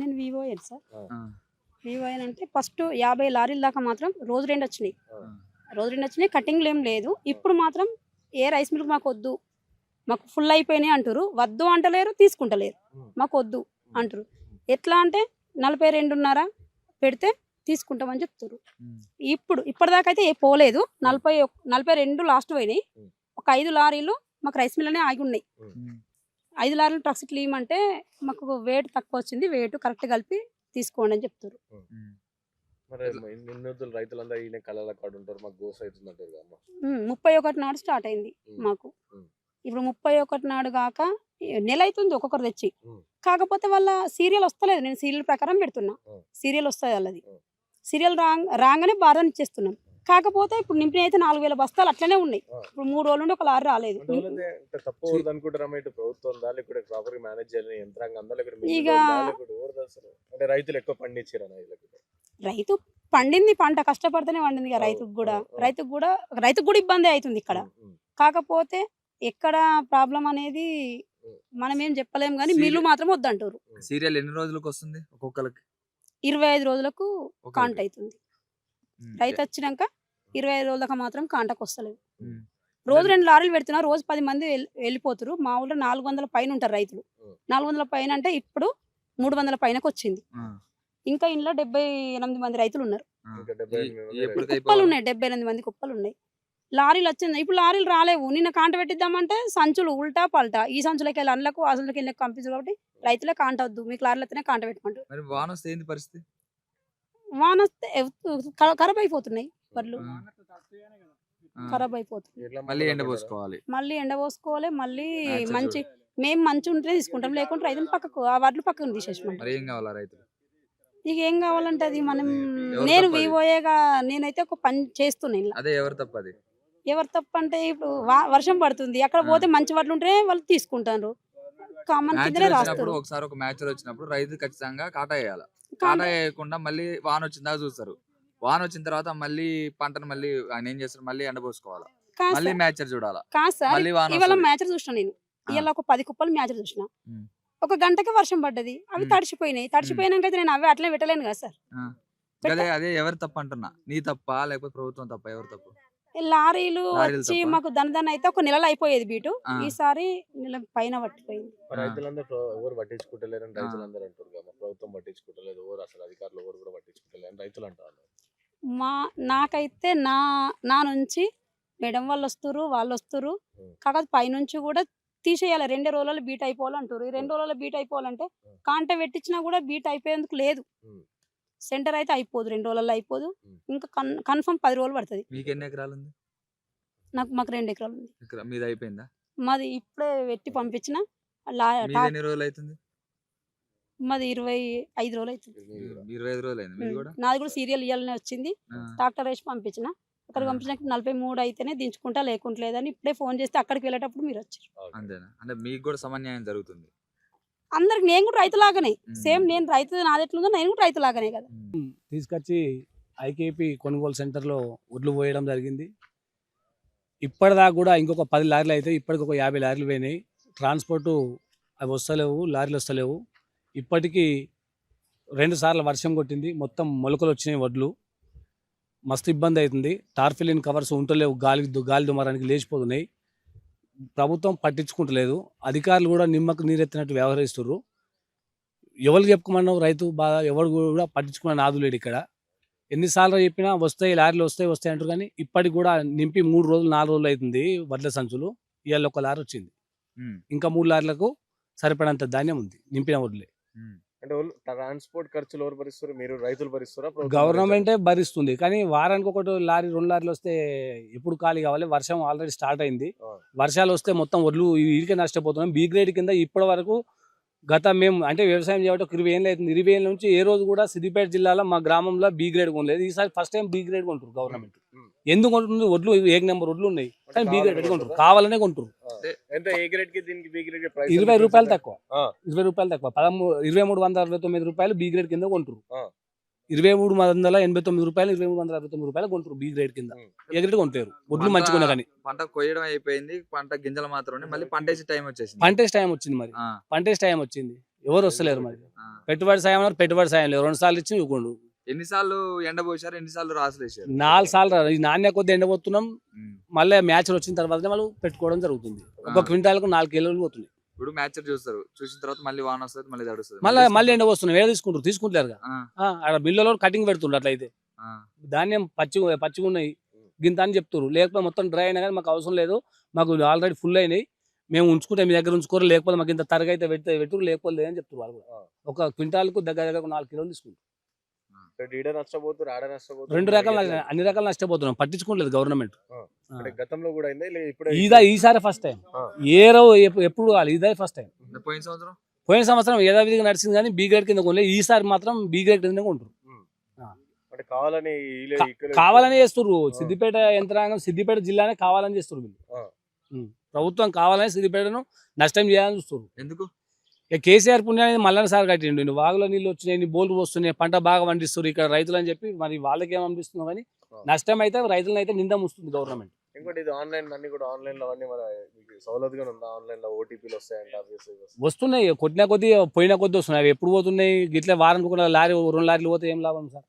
నేను వివోఎన్ సార్. ఆ, వివోఎన్ అంటే ఫస్ట్ 50 లారీల దాకా మాత్రం రోజు 2 వచ్చినాయి. ఆ, రోజు 2 వచ్చినాయి. కటింగ్‌లు ఏం లేదు. ఇప్పుడు మాత్రం ఏ రైస్ మిల్‌కి మాకొద్దు. మాకు ఫుల్ అయిపోయినాయి అంటుర్రు. వద్దు అంటలేరు, తీసుకుంటలేరు. మాకొద్దు అంటుర్రు. ఎట్లా అంటే 42.5 పెడితే తీసుకుంటామని చెప్తుర్రు. ఉమ్, ఇప్పటిదాకా అయితే పోలేదు. 42 లాస్ట్ పోయినాయి. ఒక 5 లారీలు మాకు రైస్ మిల్‌లోనే ఆగి ఉన్నాయి. ఉమ్, 5 లారీలు ట్రక్స్ ఇట్లా ఇయ్యమంటే మాకు వెయిట్ తక్కువ వచ్చింది. వెయిట్ కరెక్ట్ కలిపి తీసుకోండి అని చెప్తుర్రు. ఉమ్. మరి ఇన్ని రోజులు రైతులందరూ ఈయన కళ్ళ కాడు ఉంటారు, మాకు గోస అవుతుంది అంటారు కదా అమ్మ. 31 నాడు స్టార్ట్ అయింది మాకు. ఇప్పుడు 31 నాడు కాక నెల అవుతుంది ఒక్కొక్కరు తెచ్చి. కాకపోతే వాళ్ళ సీరియల్ వస్తలేదు. నేను సీరియల్ ప్రకారం పెడుతున్నా. సీరియల్ వస్తుంది వాళ్ళది. సీరియల్ రాగానే బాధని ఇచ్చేస్తున్నాం. కాకపోతే ఇప్పుడు నింపిన అయితే 4000 బస్తాలు అట్లనే ఉన్నాయి. ఇప్పుడు 3 రోజుల నుండి ఒక లారీ రాలేదు. తప్పు ఎవరిది అనుకుంటారమ్మా? ఇటు ప్రభుత్వం ఉందా, లేకపోతే ప్రాపర్ గా మేనేజ్ చేయాలని యంత్రాంగం ఉందా, లేకపోతే ఇక ఎవరిది అసలు? అంటే రైతులు ఎక్కువ పండించారు రైతు పండింది పంట కష్టపడితేనే పండింది కదా. రైతుకు కూడా ఇబ్బంది అవుతుంది ఇక్కడ. కాకపోతే ఎక్కడ ప్రాబ్లం అనేది మనం ఏం చెప్పలేం కానీ మిల్లు మాత్రం వద్దంటారు. సీరియల్ ఎన్ని రోజులకు వస్తుంది ఒక్కొక్కరికి? 25 రోజులకు కాంట ఒకరికి. అవుతుంది. ఉమ్, రైతు వచ్చినాక 25 రోజులకు మాత్రం కాంటకు వస్తలేదు. ఉమ్, రోజు 2 లారీలు పెడుతున్నారు. రోజు 10 మంది వెళ్ళిపోతారు. మా ఊళ్ళో 400 పైన ఉంటారు రైతులు. 400 పైన అంటే ఇప్పుడు 300 పైనకు వచ్చింది. ఆ, ఇంకా ఇంట్లో 78 మంది రైతులు ఉన్నారు. ఆ. ఇంకా 78 ఎప్పటికి కుప్పలు అయిపోవాలి? ఉన్నాయి. 78 మంది కుప్పలు ఉన్నాయి. లారీలు వచ్చింది. ఇప్పుడు లారీలు రాలేవు. నిన్న కాంట పెట్టిద్దామంటే సంచులు ఉల్టా పల్టా. ఈ సంచులకి వెళ్ళి అందులకు ఆ సంచులకి వెళ్ళి పంపించు కాబట్టి రైతులే కాంట వద్దు, మీకు లారీలు వస్తేనే కాంట పెట్టుకుంటారు. మరి వాన వస్తే ఏంది పరిస్థితి? వాన వస్తే ఖరాబ్ అయిపోతున్నాయి వడ్లు. ఆ, ఆ. ఖరాబ్ అయిపోతుంది. మళ్ళీ ఎండ పోసుకోవాలి. మళ్ళీ ఎండబోసుకోవాలి. మళ్ళీ Natural మంచి మేము మంచి ఉంటే తీసుకుంటాం. లేకుంటే రైతులు పక్కకు ఆ వడ్లు పక్కకు తీసేసుకుంటాం. మరి ఏం కావాలా రైతులు? ఇక ఏం కావాలంటే అది మనం ఎవరు నేను తప్పది? వివోయేగా నేనైతే ఒక పని చేస్తున్నాను ఇలా. అదే ఎవరు తప్పది? ఎవరు తప్పంటే ఇప్పుడు వర్షం పడుతుంది. అక్కడ పోతే మంచి వడ్లు ఉంటే వాళ్ళు తీసుకుంటారు. కామన్ మ్యాచ్ కిందనే వచ్చినప్పుడు రాస్తారు. ఒకసారి ఒక మ్యాచ్ వచ్చినప్పుడు రైతు ఖచ్చితంగా కాటా వేయాలి. కాంట కాటా వేయకుండా మళ్ళీ వాన వచ్చిందా చూస్తారు. వాన వచ్చిన తర్వాత మళ్ళీ పంటను మళ్ళీ ఆయన ఏం చేస్తారు, మళ్ళీ ఎండపోసుకోవాలి, కాదు మళ్ళీ సార్. మ్యాచర్ చూడాలి, కాదు సార్. మళ్ళీ వాన ఇవాళ వస్తది. మ్యాచ్ చూసిన నేను. ఆ. ఇవాళ ఒక 10 కుప్పలు మ్యాచ్ చూసిన. ఉమ్, ఒక గంటకి వర్షం పడ్డది. అవి ఉమ్, తడిచిపోయినాయి. తడిచిపోయినాక అయితే నేను అవి అట్లే పెట్టలేను కదా సార్. ఆ. పెట్ట అదే అదే ఎవరు తప్పు అంటున్నా? నీ తప్ప లేకపోతే ప్రభుత్వం తప్ప? ఎవరు తప్పు? లారీలు లారీలు వచ్చి తప్ప? మాకు దనదన అయితే ఒక నెలలో అయిపోయేది బీటు. ఆ, ఈసారి నెల పైన పట్టిపోయింది. మరి ఆ, రైతులందరూ ఎవరు పట్టించుకుంటలేరని ఆ. రైతులందరూ అంటారు కదా. ప్రభుత్వం పట్టించుకుంటలేదు, ఎవరు అసలు అధికారులు ఎవరు కూడా పట్టించుకుంటలేదు అని రైతులు అంటారు. నాకైతే నా నుంచి మేడం వాళ్ళు వస్తురు, వాళ్ళు వస్తురు. కాకపోతే పైనుంచి కూడా తీసేయాలి. 2 రోజులలో బీట్ అయిపోవాలంటారు. ఈ 2 రోజులలో బీట్ అయిపోవాలంటే కాంట పెట్టించినా కూడా బీట్ అయిపోయేందుకు లేదు. సెంటర్ అయితే అయిపోదు. 2 రోజులలో అయిపోదు. ఇంకా కన్ఫర్మ్ 10 రోజులు పడుతుంది. మీకు ఎన్ని ఎకరాలు ఉంది? మాకు 2 ఎకరాలు ఉంది. మీది అయిపోయిందా? మాది ఇప్పుడే పెట్టి పంపించిన. మీది ఎన్ని రోజులు అవుతుంది? మాది 25 రోజులు అవుతుంది. 25 రోజులు అయింది మీది కూడా? నాది కూడా సీరియల్ ఇయ్యాలనే వచ్చింది. ఆ, ట్రాక్టర్ వేసి పంపించిన. అక్కడికి ఆ. పంపించినాక 43 అయితేనే దించుకుంటా, లేకుంటే లేదని ఇప్పుడే ఫోన్ చేస్తే అక్కడికి వెళ్ళేటప్పుడు మీరు వచ్చారు. అంతేనా? అంటే మీకు కూడా సమన్యాయం జరుగుతుంది. అందరికి నేను కూడా రైతులాగానే ఉమ్, సేమ్. నేను రైతు నాది ఎట్లుందో నేను కూడా రైతులాగానే కదా. ఉమ్, తీసుకొచ్చి ఐకేపీ కొనుగోలు సెంటర్లో వడ్లు పోయడం జరిగింది. ఇప్పటిదాకా కూడా ఇంకొక 10 లారీలు అయితే ఇప్పటికి ఒక 50 లారీలు పోయినాయి. ట్రాన్స్పోర్టు అవి వస్తలేవు, లారీలు వస్తలేవు. ఇప్పటికీ 2 సార్లు వర్షం కొట్టింది. మొత్తం మొలకలు వచ్చినాయి వడ్లు. మస్తు ఇబ్బంది అవుతుంది. టార్ఫిలిన్ కవర్స్ ఉంటలేవు, గాలి దుమారానికి లేచిపోతున్నాయి. ప్రభుత్వం పట్టించుకుంటలేదు. అధికారులు కూడా నిమ్మకు నీరెత్తినట్టు వ్యవహరిస్తున్నారు. ఎవరికి చెప్పుకోమన్నావు రైతు బాధ? ఎవరు కూడా పట్టించుకున్న నాదు లేడు ఇక్కడ. ఎన్నిసార్లు చెప్పినా వస్తాయి లారీలు వస్తాయి అంటారు కానీ ఇప్పటికి కూడా నింపి 3 రోజులు 4 రోజులు అవుతుంది వడ్ల సంచులు. ఇవాళ ఒక లారీ వచ్చింది. ఉమ్, ఇంకా 3 లారీలకు సరిపడంత ధాన్యం ఉంది నింపిన వడ్లే. ఉమ్. అంటే ట్రాన్స్పోర్ట్ ఖర్చులు ఎవరు భరిస్తారు? మీరు రైతులు భరిస్తారా? గవర్నమెంటే భరిస్తుంది. కానీ వారానికి ఒకటి లారీ 2 లారీలు వస్తే ఎప్పుడు ఖాళీ కావాలి? వర్షం ఆల్రెడీ స్టార్ట్ అయింది. వర్షాలు వస్తే మొత్తం వడ్లు ఇరికే నష్టపోతున్నాం. బి గ్రేడ్ కింద ఇప్పటి వరకు మేము అంటే వ్యవసాయం చేయడం 20 ఏళ్ళు అవుతుంది. 20 ఏళ్ళ నుంచి ఏ రోజు కూడా సిద్దిపేట జిల్లాలో మా గ్రామంలో బి గ్రేడ్ కొనలేదు. ఈసారి ఫస్ట్ టైం బి గ్రేడ్ కొంటారు గవర్నమెంట్. ఎందుకు కొంటుంది? వడ్లు 1 నెంబర్ వడ్లు ఉన్నాయి కానీ బి గ్రేడ్ కొంటారు, కావాలనే కొంటారు. ఎంత ఏ గ్రేడ్ కి దీనికి బి గ్రేడ్ ప్రైస్? 20 రూపాయలు తక్కువ. 20 రూపాయలు తక్కువ. 2369 రూపాయలు బి గ్రేడ్ కింద కొంటారు. 2389 రూపాయలు, 2369 రూపాయలు కొంటారు బి గ్రేడ్ కింద. ఏ గ్రేడ్ కొంటారు వడ్లు మంచిగా కానీ. పంట కొయ్యడం అయిపోయింది, పంట గింజలు మాత్రమే. మళ్ళీ పంట వేసే టైం వచ్చేసింది. పంటేసి టైం వచ్చింది. మరి ఆ, పంటేసి టైం వచ్చింది. ఎవరు వస్తలేరు మరి. ఆ. పెట్టుబడి సాయం అన్నారు, పెట్టుబడి సాయం లేదు. 2 సార్లు ఇచ్చి ఇవ్వకుండా ఎన్నిసార్లు ఎండబోసారు, ఎన్నిసార్లు రాసులేసారు? 4 సార్లు ఈ నాణ్య కొద్ది ఎండబోతున్నాం. ఉమ్. మళ్ళీ మ్యాచ్లు వచ్చిన తర్వాత వాళ్ళు పెట్టుకోవడం జరుగుతుంది. ఒక క్వింటాల్కు 4 కిలోలు పోతుంది. ఇప్పుడు మ్యాచ్ చూస్తారు, చూసిన తర్వాత మళ్ళీ వాన వస్తుంది, మళ్ళీ తడుస్తుంది, మళ్ళీ ఎండ వస్తున్నాం. ఏడ తీసుకుంటారు ఆ, ఆడ మిల్లులో కటింగ్ పెడుతుండ్రు. అట్లయితే ఆ. ధాన్యం పచ్చిగా ఉన్నాయి గింత అని చెప్తారు. లేకపోతే మొత్తం డ్రై అయినా కానీ మాకు అవసరం లేదు, మాకు ఆల్రెడీ ఫుల్ అయినాయి, మేము ఉంచుకుంటే మీ దగ్గర ఉంచుకోరు, లేకపోతే మాకు ఇంత తరగ అయితే పెట్టు, లేకపోతే లేదని చెప్తారు వాళ్ళు కూడా. ఒక క్వింటాల్కు దగ్గర 4 కిలోలు తీసుకుంటారు. ఈడ నష్టపోతున్నారు, ఆడ నష్టపోతున్నారు. 2 రకాల అన్ని రకాల నష్టపోతున్నాం, పట్టించుకోలేదు గవర్నమెంట్. అంటే గతంలో కూడా అయిందా లేదా ఇప్పుడే? ఈసారి ఫస్ట్ టైం. ఆ. ఎప్పుడు కాదు, ఇదే ఫస్ట్ టైం. పోయిన సంవత్సరం పోయిన సంవత్సరం యథావిధిగా నడిచింది కానీ బీ గ్రేడ్ కింద కొనలేదు. ఈసారి మాత్రం బీ గ్రేడ్ కింద కొంటారు. అంటే కావాలని కావాలని చేస్తుర్రు. సిద్దిపేట యంత్రాంగం, సిద్దిపేట జిల్లానే కావాలని చేస్తుర్రు వీళ్ళు. ఆ. ప్రభుత్వం కావాలని సిద్దిపేటను నష్టం చేయాలని చూస్తున్నారు. ఎందుకు? ఇక కేసీఆర్ పుణ్యాన్ని మల్లన్న సార్ కట్టిండు. వాగులో నీళ్ళు వచ్చినాయి, బోర్లు వస్తున్నాయి, పంట బాగా పండిస్తారు ఇక్కడ రైతులు అని చెప్పి మరి వాళ్ళకి ఏమనిపిస్తుందో కానీ నష్టం అయితే రైతులను అయితే నింద ముస్తుంది గవర్నమెంట్. ఇంకోటి ఇది ఆన్లైన్ అన్ని కూడా ఆన్లైన్ లో అన్ని మన మీకు సౌలభ్యంగా ఉందా? ఆన్లైన్ లో ఓటీపీలు వస్తాయంట, వస్తున్నాయి, కొట్టిన కొద్దీ పోయిన కొద్దీ వస్తున్నాయి. అవి ఎప్పుడు పోతున్నాయి? గిట్లే వారానికి కూడా లారీ 2 లారీలు పోతే ఏం లాభం సార్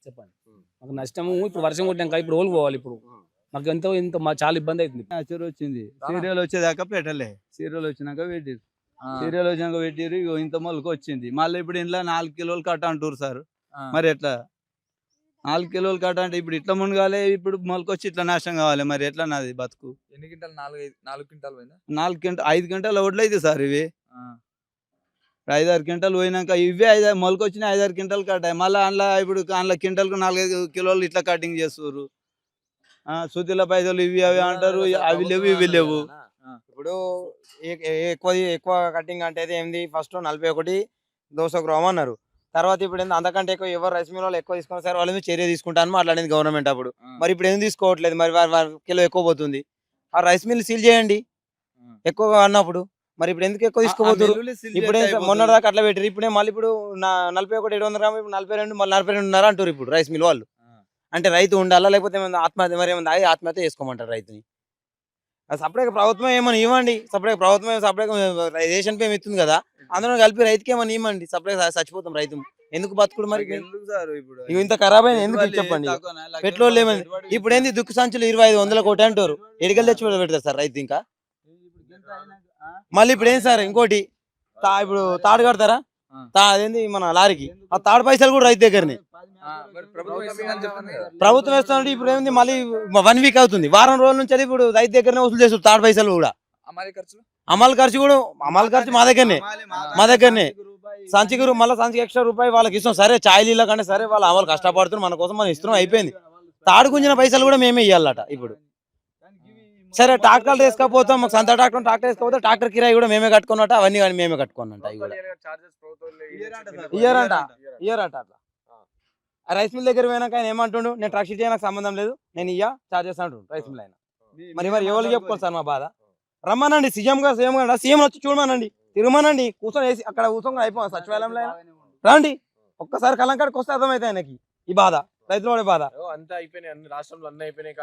చెప్పండి. మాకు నష్టము. ఇప్పుడు వర్షం కొట్టినాక ఇప్పుడు ఓళ్ళు పోవాలి. ఇప్పుడు మాకు ఇంత చాలా ఇబ్బంది అవుతుంది. మ్యాచర్ వచ్చింది, సీరియల్ వచ్చేదాకా పెట్టలే, సీరియల్ వచ్చినాక పెట్టిరు, సీరియల్ వచ్చినాక పెట్టిరు. ఇగో ఇంత మొలక వచ్చింది. మళ్ళీ ఇప్పుడు ఇంట్లో 4 కిలోలు కట్ట అంటారు సార్. మరి ఎట్లా 4 కిలోలు కట్ట అంటే ఇప్పుడు ఇట్లా మునగాలి, ఇప్పుడు మొలక వచ్చి ఇట్లా నాశనం కావాలి. మరి ఎట్లా నాది బతుకు? ఎన్ని క్వింటాలు? 4 క్వింటాలు పోయిందా? 5 గంటలు వడ్లు అయితే సార్ ఇవి. ఆ. 5-6 క్వింటాలు పోయినాక ఇవే మొలక వచ్చిన 5-6 క్వింటాలు కట్టాయి. మళ్ళీ ఇప్పుడు అందులో క్వింటాల్కు 4-5 కిలోలు ఇట్లా కటింగ్ చేస్తారు. సుద్దిల పైసలు ఇవి అవి అంటారు, అవి లేవు ఇవి లేవు. ఇప్పుడు ఎక్కువ కటింగ్ అంటే ఏంది? ఫస్ట్ 41 200 గ్రామ్ అన్నారు. తర్వాత ఇప్పుడు ఏంది అంతకంటే ఎక్కువ ఎవరు రైస్ మిల్ వాళ్ళు ఎక్కువ తీసుకున్నారు సార్, వాళ్ళ మీద చర్య తీసుకుంటాను మాట్లాడింది గవర్నమెంట్ అప్పుడు. మరి ఇప్పుడు ఏం తీసుకోవట్లేదు, మరి కిలో ఎక్కువ పోతుంది. ఆ రైస్ మిల్ సీల్ చేయండి ఎక్కువగా అన్నప్పుడు. మరి ఇప్పుడు ఎందుకు ఎక్కువ తీసుకోబోతున్నారు? ఇప్పుడే మొన్న దాకా అట్లా పెట్టారు, ఇప్పుడే మళ్ళీ ఇప్పుడు 41 700 గ్రాములు, ఇప్పుడు 42 మళ్ళీ 42.5 అంటారు ఇప్పుడు రైస్ మిల్ వాళ్ళు. అంటే రైతు ఉండాలా లేకపోతే ఆత్మహత్య, మరి ఏమైనా ఆత్మహత్య చేసుకోమంటారు రైతుని? సపరేట్ ప్రభుత్వం ఏమని ఇవ్వండి, సపరేట్ ప్రభుత్వం సపరేట్ రేషన్ పేమ్ ఇస్తుంది కదా, అందులో కలిపి రైతుకి ఏమని ఇవ్వండి. సపరేట్ చచ్చిపోతాం రైతు, ఎందుకు బతుకుడు? మరి ఎందుకు సార్ ఇప్పుడు ఇవి ఇంత ఖరాబ్ అయినా ఎందుకు చెప్పండి? పెట్రోల్ ఏమైంది? ఇప్పుడు ఏంది దుక్కు సంచులు 2500 కోటి అంటారు, ఎడికలు తెచ్చి పెడతారు సార్ రైతు. ఇంకా మళ్ళీ ఇప్పుడు ఏం సార్ ఇంకోటి ఇప్పుడు తాడు కడతారా? అదేంది మన లారీకి ఆ తాడు పైసలు కూడా రైతు దగ్గరనే ప్రభుత్వం వేస్తానంటే ఇప్పుడు ఏంది మళ్ళీ 1 వీక్ అవుతుంది, వారం రోజుల నుంచి అది ఇప్పుడు రైతు దగ్గరనే వసూలు చేస్తారు తాడు పైసలు కూడా. అమలు ఖర్చు కూడా మా దగ్గరనే సంచికి మళ్ళీ సంచికి ఎక్స్ట్రా రూపాయి వాళ్ళకి ఇస్తాం. సరే ఛాయలీల కంటే సరే వాళ్ళు అమలు కష్టపడుతున్నారు, మన కోసం మనం ఇస్తున్నాం, అయిపోయింది. తాడు గుంజిన పైసలు కూడా మేమే ఇవ్వాలట ఇప్పుడు. సరే ట్రాక్టర్ వేసుకపోతాం, మాకు సంత ట్రాక్టర్ వేసుకపోతే ట్రాక్టర్ కిరాయి కూడా మేమే కట్టుకున్నట్టు, అవన్నీ కానీ మేమే కట్టుకున్నట్టు. అవి కూడా ఇయ్యరంట అట్లా. ఆ రైస్ మిల్ దగ్గర పోయినాక ఆయన ఏమంటుండు, నేను ట్రక్ షీట్ నాకు సంబంధం లేదు, నేను చార్జెస్ అంటుండు రైస్ మిల్ ఆయన. మరి ఎవరు చెప్పుకోవాలి సార్ మా బాధ? రమ్మనండి సీఎం గారు, సీఎం వచ్చి చూడమనండి, తిరగమనండి, కూర్చొని వేసి అక్కడ కూర్చొని అయిపోయింది సచివాలయంలో రండి. ఒక్కసారి కలంకాడికి వస్తే అర్థమైతే ఆయనకి ఈ బాధ, రైతులు పడే బాధ. అంతా అయిపోయినాయి, అన్ని రాష్ట్రంలో అన్ని అయిపోయినాయి.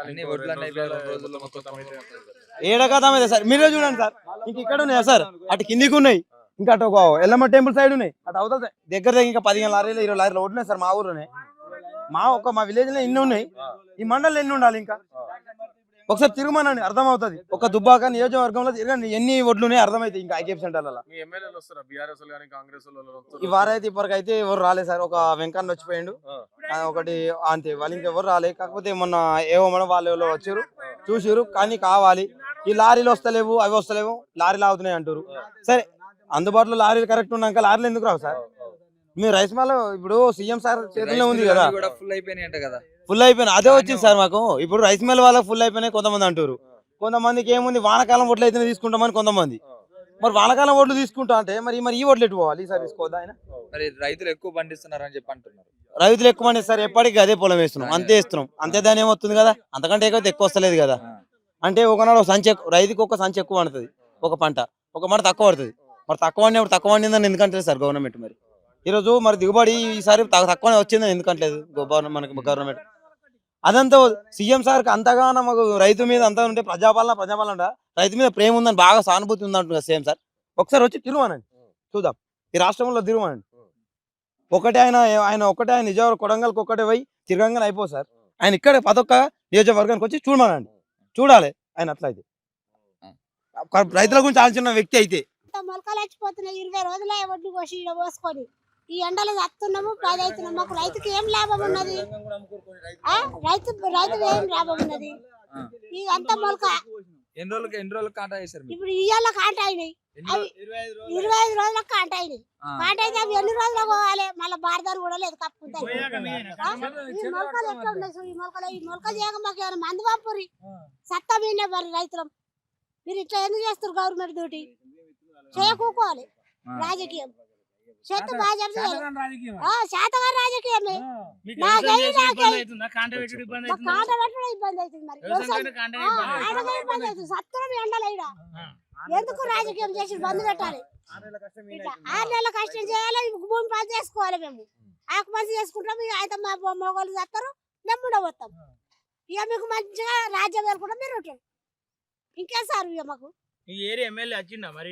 ఏడకమైతే సార్ మీరే చూడండి సార్, ఇంక ఇక్కడ ఉన్నాయా సార్? అటు కిందికి ఉన్నాయి, ఇంకా అటు ఒక ఎల్లమ్మ టెంపుల్ సైడ్ ఉన్నాయి, అటు అవుతుంది దగ్గర ఇంకా 15 లారీలు 20 లారీలు ఉన్నాయి సార్ మా ఊర్లోనే. మా విలేజ్ లో ఎన్ని ఉన్నాయి, ఈ మండలంలో ఎన్ని ఉండాలి? ఇంకా ఒకసారి తిరుగుమనండి అర్థమవుతుంది. ఒక దుబ్బాక నియోజకవర్గంలో తిరగండి, ఎన్ని ఒడ్లు ఉన్నాయి అర్థమైతే. ఇంకా ఐకేపీ సెంటర్లలో ఈ వారైతే ఇప్పటికైతే ఎవరు రాలేదు సార్. ఒక వెంకన్న వచ్చిపోయిండు ఒకటి అంతే, వాళ్ళు ఇంకెవరు రాలేదు. కాకపోతే మొన్న ఏవో మన వాళ్ళు వచ్చారు చూసారు, కానీ కావాలి ఈ లారీలు వస్తలేవు అవి వస్తలేవు, లారీలు అవుతున్నాయి అంటారు. సరే అందుబాటులో లారీలు కరెక్ట్ ఉన్నాక లారీలు ఎందుకు రావు సార్? మీ రైస్ మిల్ ఇప్పుడు సీఎం సార్ చేతుల్లో ఉంది కదా, ఫుల్ అయిపోయినాయి కదా. ఫుల్ అయిపోయినా అదే వచ్చింది సార్ మాకు. ఇప్పుడు రైస్ మిల్ వాళ్ళకి ఫుల్ అయిపోయినాయి కొంతమంది అంటారు, కొంతమందికి ఏముంది వానకాలం ఓట్లు అయితేనే తీసుకుంటామని కొంతమంది. మరి వానకాలం ఓట్లు తీసుకుంటా అంటే మరి ఈ ఓట్లు ఎటు పోవాలి? ఈసారి తీసుకోవద్దా ఆయన? మరి రైతులు ఎక్కువ పండిస్తున్నారు అని చెప్పి అంటున్నారు. రైతులు ఎక్కువ పండిస్తారు, ఎప్పటికీ అదే పొలం వేస్తున్నాం, అంతే ఇస్తున్నాం, అంతే. దాని ఏమవుతుంది కదా, అంతకంటే ఎక్కువ వస్తలేదు కదా. అంటే ఒకనాడు సంచి రైతుకి ఒక సంచి ఎక్కువ పడుతుంది, ఒక పంట తక్కువ పడుతుంది. మరి తక్కువ పండిందని ఎందుకంటే సార్ గవర్నమెంట్? మరి ఈరోజు మరి దిగుబడి ఈసారి తక్కువనే వచ్చిందని ఎందుకంటలేదు మనకి గవర్నమెంట్? అదంతా సీఎం సార్కి అంతగా మాకు రైతు మీద అంతా ఉంటే ప్రజాపాలన రైతు మీద ప్రేమ ఉందని బాగా సానుభూతి ఉందంటుంది కదా సీఎం సార్. ఒకసారి వచ్చి తిరుమనండి చూద్దాం ఈ రాష్ట్రంలో తిరగండి. ఒకటే ఆయన ఒకటే ఆయన నిజాలు కొడంగల్కి ఒక్కటే పోయి తిరగంగానే అయిపో సార్. ఆయన ఇక్కడ పదొక్క నియోజకవర్గానికి వచ్చి చూడమనండి, చూడాలి ఆయన అట్లా అయితే. రైతుల గురించి ఆలోచన వ్యక్తి అయితే మొలకలు వచ్చిపోతున్నాయి 20 రోజులే ఒడ్డు కోసి ఈడ పోసుకొని ఈ ఎండలు చస్తున్నాము 10 అవుతున్నాం. మాకు రైతుకి ఏం లాభం ఉన్నది? రైతు ఏం లాభం ఉన్నది? ఇదంతా మొలక ఎన్ని రోజులకు కాంటా చేశారు మీరు? ఇప్పుడు ఇయ్యాల కాంట అయినాయి, అవి 25 రోజులకు కాంట అయినాయి. కాంట అయితే అవి ఎన్ని రోజులు పోవాలి? మళ్ళీ బారదారు కూడా లేదు కప్పుకుంటాయి. ఈ మొలకలు ఎట్లా ఉన్నాయి? ఈ మొలకలు చేయక మాకు ఏమైనా మందు పంపురి సత్తా మీనే మరి రైతులం. మీరు ఇట్లా ఎందుకు చేస్తారు? గవర్నమెంట్ తోటి చేయకూకోవాలి. రాజకీయం చేత బాగా చేయాలి. శాతగా రాజకీయమే. కాంట పెట్టడం ఇబ్బంది అవుతుంది. మరి ఇబ్బంది అవుతుంది. సత్వరం ఎండలు ఈడ ఎందుకు రాజకీయం చేసి బంద్ పెట్టాలి? 6 నెలల కష్టం చేయాలి. భూమి పని చేసుకోవాలి. మేము ఆకు పని చేసుకుంటాం. అయితే మా మొగోళ్ళు చేస్తారు, మేము ఉండబోతాం. ఇక మీకు మంచిగా రాజ్యం వేరుకుంటాం. మీరు ఉంటారు ఇంకే సార్. ఇక మాకు ఈ ఏరియా ఎమ్మెల్యే వచ్చిందా మరి?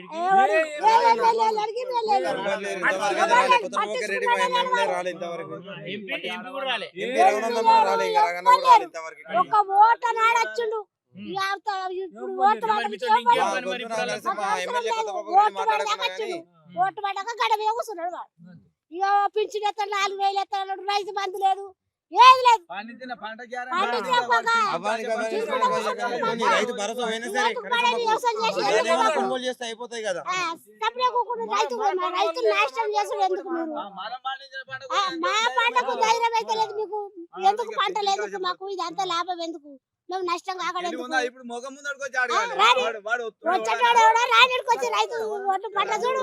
ఒక ఓటు నాడు వచ్చిండు. ఓటు పడ్డాక గడవ కూర్చున్నాడు. ఇక పింఛన్ ఎత్తాడు, 4000 ఎత్తాడు, రైతు బంధు లేదు, ఏది లేదు. రైతు భరోసా అయినా సరే కొనుగోలు చేస్తే అయిపోతాయి కదా. రైతులు నాశనం చేసుడు ఎందుకు? మీరు మా పంటకు ధైర్యం అయితే లేదు మీకు. ఎందుకు పంట లేదు మాకు? ఇదంతా లాభం ఎందుకు? మేము నష్టం కాకూడదు. రానిడికొచ్చి రైతు పంట చూడు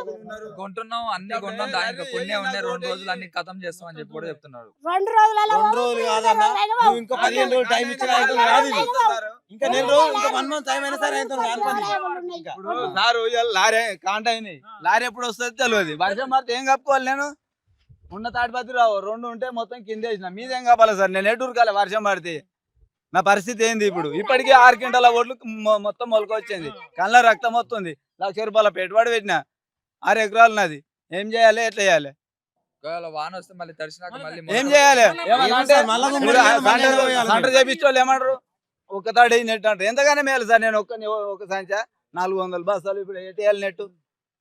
కొంటున్నాం, అన్ని కొంటాం, దానికి కొన్ని ఉన్నాయి. 2 రోజులు అన్ని ఖతం చేస్తాం అని చెప్పి కూడా చెప్తున్నారు. 2 రోజులలో 2 రోజులు కాదన్నా, నువ్వు ఇంకో 15 రోజులు టైం ఇచ్చినా రాదు. ఇంకా 1 నెల రోజులు, ఇంకా 1 మంత్ టైం అయినా సరే సారు లారీ కాంట అయినాయి. లారీ ఎప్పుడు వస్తుంది తెలియదు. వర్షం పడితే ఏం కప్పుకోవాలి? నేను ఉన్న తాడిపత్రి రావు 2 ఉంటే మొత్తం కింద వేసిన. మీదేం కావాలి సార్? నేను ఎటు ఉరకాలి వర్షం పడితే? నా పరిస్థితి ఏంది ఇప్పుడు? ఇప్పటికీ 6 క్వింటాల ఓట్లు మొత్తం మొలకొచ్చింది. కళ్ళ రక్తం వస్తుంది. 1,00,000 రూపాయల పెట్టుబడి పెట్టిన 6 ఎకరాలు నాది. ఏం చేయాలి? ఎట్లా చేయాలి? వాన వస్తే మళ్ళీ తడిసినాక మళ్ళీ ఏం చేయాలి? సెంటర్ చేపించే వాళ్ళు ఏమంటారు? ఒక తాడు నెట్ అంటారు. ఎంతగానే మేలు సార్. నేను ఒక సంచ 400 బస్తాలు ఇప్పుడు ఎట్టేయాలి నెట్టు.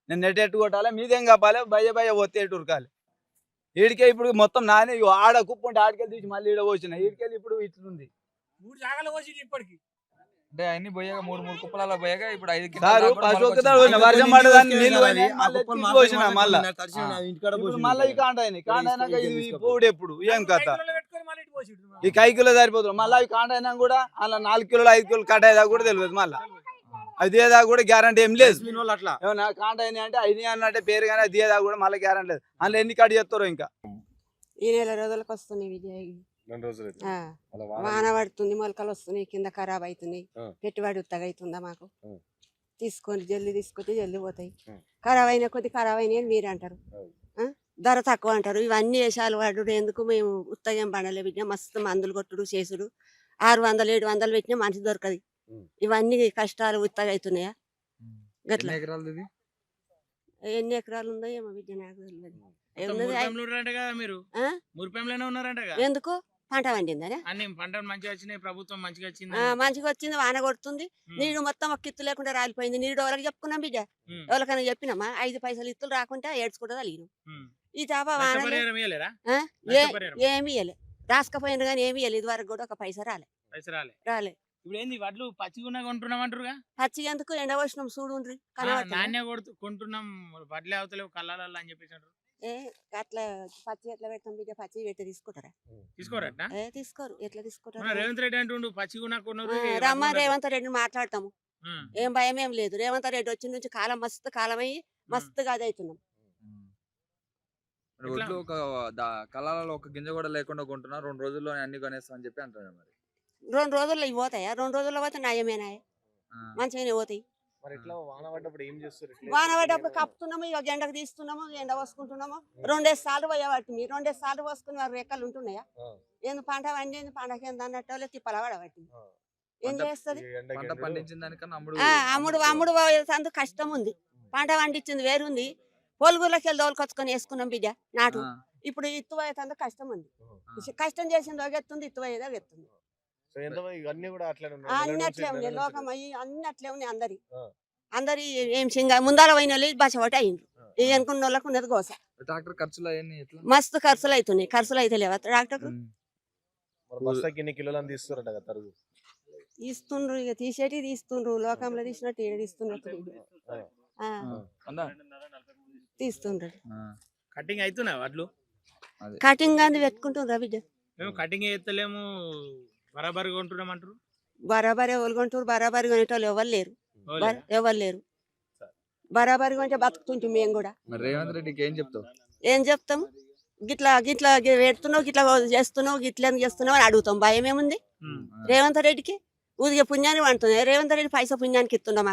నేను నెట్ ఎట్టు కొట్టాలి? మీదేం కాపాలి? భయ పోతే ఎటు ఉరకాలి? ఈడికే ఇప్పుడు మొత్తం నానే ఆడ కుప్పుంటే ఆడికెళ్ళి తీసి మళ్ళీ ఈడ పోసిన. ఈడికెళ్ళి ఇప్పుడు ఇట్లుంది. 3 జాగాలు పోసి ఇప్పటికి అంటే అన్ని పోయాక 3 కుప్పలాల పోయాక ఇప్పుడు 5 మళ్ళీ ఈ కాంట అయినాయి. కాంట అయినాక ఇది పోడు ఎప్పుడు ఏం కథ? ఈ కైకిలో సరిపోతుంది. మళ్ళీ అవి కాంట అయినా కూడా అలా 4 కిలోలు 5 కిలోలు కట్ అయ్యేదా కూడా తెలియదు. మళ్ళీ అది ఏదా కూడా గ్యారంటీ ఏం లేదు. అట్లా ఏమన్నా కాంట అయినాయి అంటే 5 అన్నట్టే పేరు కానీ అది ఏదా కూడా మళ్ళీ గ్యారంటీ లేదు. అందులో ఎన్ని కట్ చేస్తారో ఇంకా. ఈ నెల రోజులకు వస్తున్నాయి విజయ్. 2 రోజులు వాన పడుతుంది, మొలకలు వస్తున్నాయి, కింద ఖరాబ్ అవుతున్నాయి. పెట్టుబడి ఉత్తగా అవుతుందా మాకు? తీసుకొని జల్దీ తీసుకొచ్చి జల్దీ పోతాయి. ఖరాబ్ అయిన కొద్ది ఖరాబ్ అయినాయి మీరు అంటారు. ధర తక్కువ అంటారు. ఇవన్నీ వేసాలు వాడు ఎందుకు? మేము ఉత్తగం పండలే పెట్టినా, మస్తు మందులు కొట్టుడు చేసుడు. 600 700 పెట్టినా మనిషి దొరకదు. ఇవన్నీ కష్టాలు ఉత్తగా అవుతున్నాయా? గట్లా ఎన్ని ఎకరాలు ఉందో ఏమో విద్య నాకు తెలియదు. ఎందుకు? పంట పండిందని అన్ని పంటలు మంచిగా వచ్చినాయి. ప్రభుత్వం మంచిగా వచ్చింది. మంచిగా వచ్చింది. వాన కొడుతుంది. నీడు మొత్తం ఒక కిత్తు లేకుండా రాలిపోయింది. నీడు ఎవరికి చెప్పుకున్నాం బిడ్డ? ఎవరికైనా చెప్పినామా? 5 పైసలు ఇత్తులు రాకుంటే ఏడ్చుకుంటా కలిగిన. ఈ చేప వాన ఏమి ఇయ్యలే. రాసుకపోయిన కానీ ఏమి ఇయ్యలేదు. ఇది వరకు కూడా ఒక పైసా రాలే. ఇప్పుడు ఏంది వడ్లు పచ్చిగా కొంటున్నాం అంటారుగా? పచ్చి ఎందుకు? ఎండ పోసినాం చూడు. నాణ్య కొంటున్నాం వడ్లే అవతలేవు కళ్ళాల అని చెప్పేసి అంటారు. అట్లా పచ్చి ఎట్లా పెడతాం బిడ్డ? పచ్చి పెట్టి తీసుకుంటారా? తీసుకోరు. ఎట్లా తీసుకుంటారు? రేవంత్ రెడ్డి అంటుండు పచ్చిగా రమ్మ రేవంత్ రెడ్డి మాట్లాడతాము. ఏం భయం ఏం లేదు. రేవంత్ రెడ్డి వచ్చిన నుంచి కాలం మస్తు కాలం అయ్యి మస్తుగా అది అవుతున్నాం. ఒక కళ్ళాలలో ఒక గింజ కూడా లేకుండా కొంటున్నా 2 రోజుల్లో అన్ని కొనేస్తాం అని చెప్పి అంటారు. మరి 2 రోజుల్లో ఇవి పోతాయా? 2 రోజుల్లో పోతే నయమేనాయ మంచిగానే పోతాయి. వాన పడ్డప్పుడు కప్పుతున్నాము, ఇక గంటకు తీస్తున్నాము, ఎండ పోసుకుంటున్నాము. 2 సార్లు పోయేవాటి. మీరు 2 సార్లు పోసుకుని వారి రెక్కలు ఉంటున్నాయా? ఏంది పంట పండింది పంటకి ఎంత అన్నట్టు తిప్పల పడబట్టి ఏం చేస్తుంది? పండించిన దానికన్నా అమ్ముడు పోయేందుకు కష్టం ఉంది. పంట పండించింది వేరుంది, పొలుగులకి వెళ్ళి దోలుకొచ్చుకొని వేసుకున్నాం బిడ్డ నాటు. ఆ, ఇప్పుడు ఇత్తువయ్యేంత కష్టం ఉంది. ఆ. కష్టం చేసింది ఒగెత్తుంది, ఇత్తువయ్యేది ఒగెత్తుంది. సో ఎంతమంది ఇవన్నీ కూడా అట్లనే ఉన్నాయి. అన్ని నెల అట్లే నుంచి- ఉన్నాయి, నెల నుంచి- లోకం అయ్యి అన్ని అట్లే ఉన్నాయి. అందరి ఆ. అందరి ఏం సింగ ముందాల పోయిన వాళ్ళు బస ఒకటి అయ్యిండ్రు. ఆ. ఈ అనుకున్న వాళ్ళకు ఉన్నది గోస. ట్రాక్టర్ ఖర్చులు అవన్నీ ఎట్లా మస్తు ఖర్చులు అవుతున్నాయి. ఖర్చులు అయితే లేవా డాక్టర్ ఉమ్. మరి బస్తాకి ఇన్ని కిలోలు అని తీస్తారట కదా తరుగు. ఇస్తుండ్రు, ఇక తీసేటి తీస్తుండ్రు. లోకంలో తీసినట్టు ఈడ తీస్తున్నట్టు ఆ, ఉందా? తీస్తుండ్రు. ఆ, కటింగ్ అవుతున్నాయి వడ్లు. కటింగ్ అంది పెట్టుకుంటుండ్రా బిడ్డ. మేము కటింగ్ ఎత్తలేము, బరాబరిగా కొంటున్నాం అంటారు. బరాబరి ఎవరు కొంటారు? బరాబరి కొనేటోళ్ళు ఎవరు లేరు. ఎవరు లేరు. బరాబరి కొంటే బతుకుతుంటే మేము కూడా. మరి రేవంత్ రెడ్డికి ఏం చెప్తావు? ఏం చెప్తాం? గిట్లా గిట్లా పెడుతున్నావు, గిట్లా చేస్తున్నావు, గిట్లా చేస్తున్నావు అని అడుగుతాం. భయం ఏముంది ఉమ్. రేవంత్ రెడ్డికి? ఊదిగే పుణ్యాన్ని వండుతున్నాయి. రేవంత్ రెడ్డి పైసా పుణ్యానికి ఇస్తుండ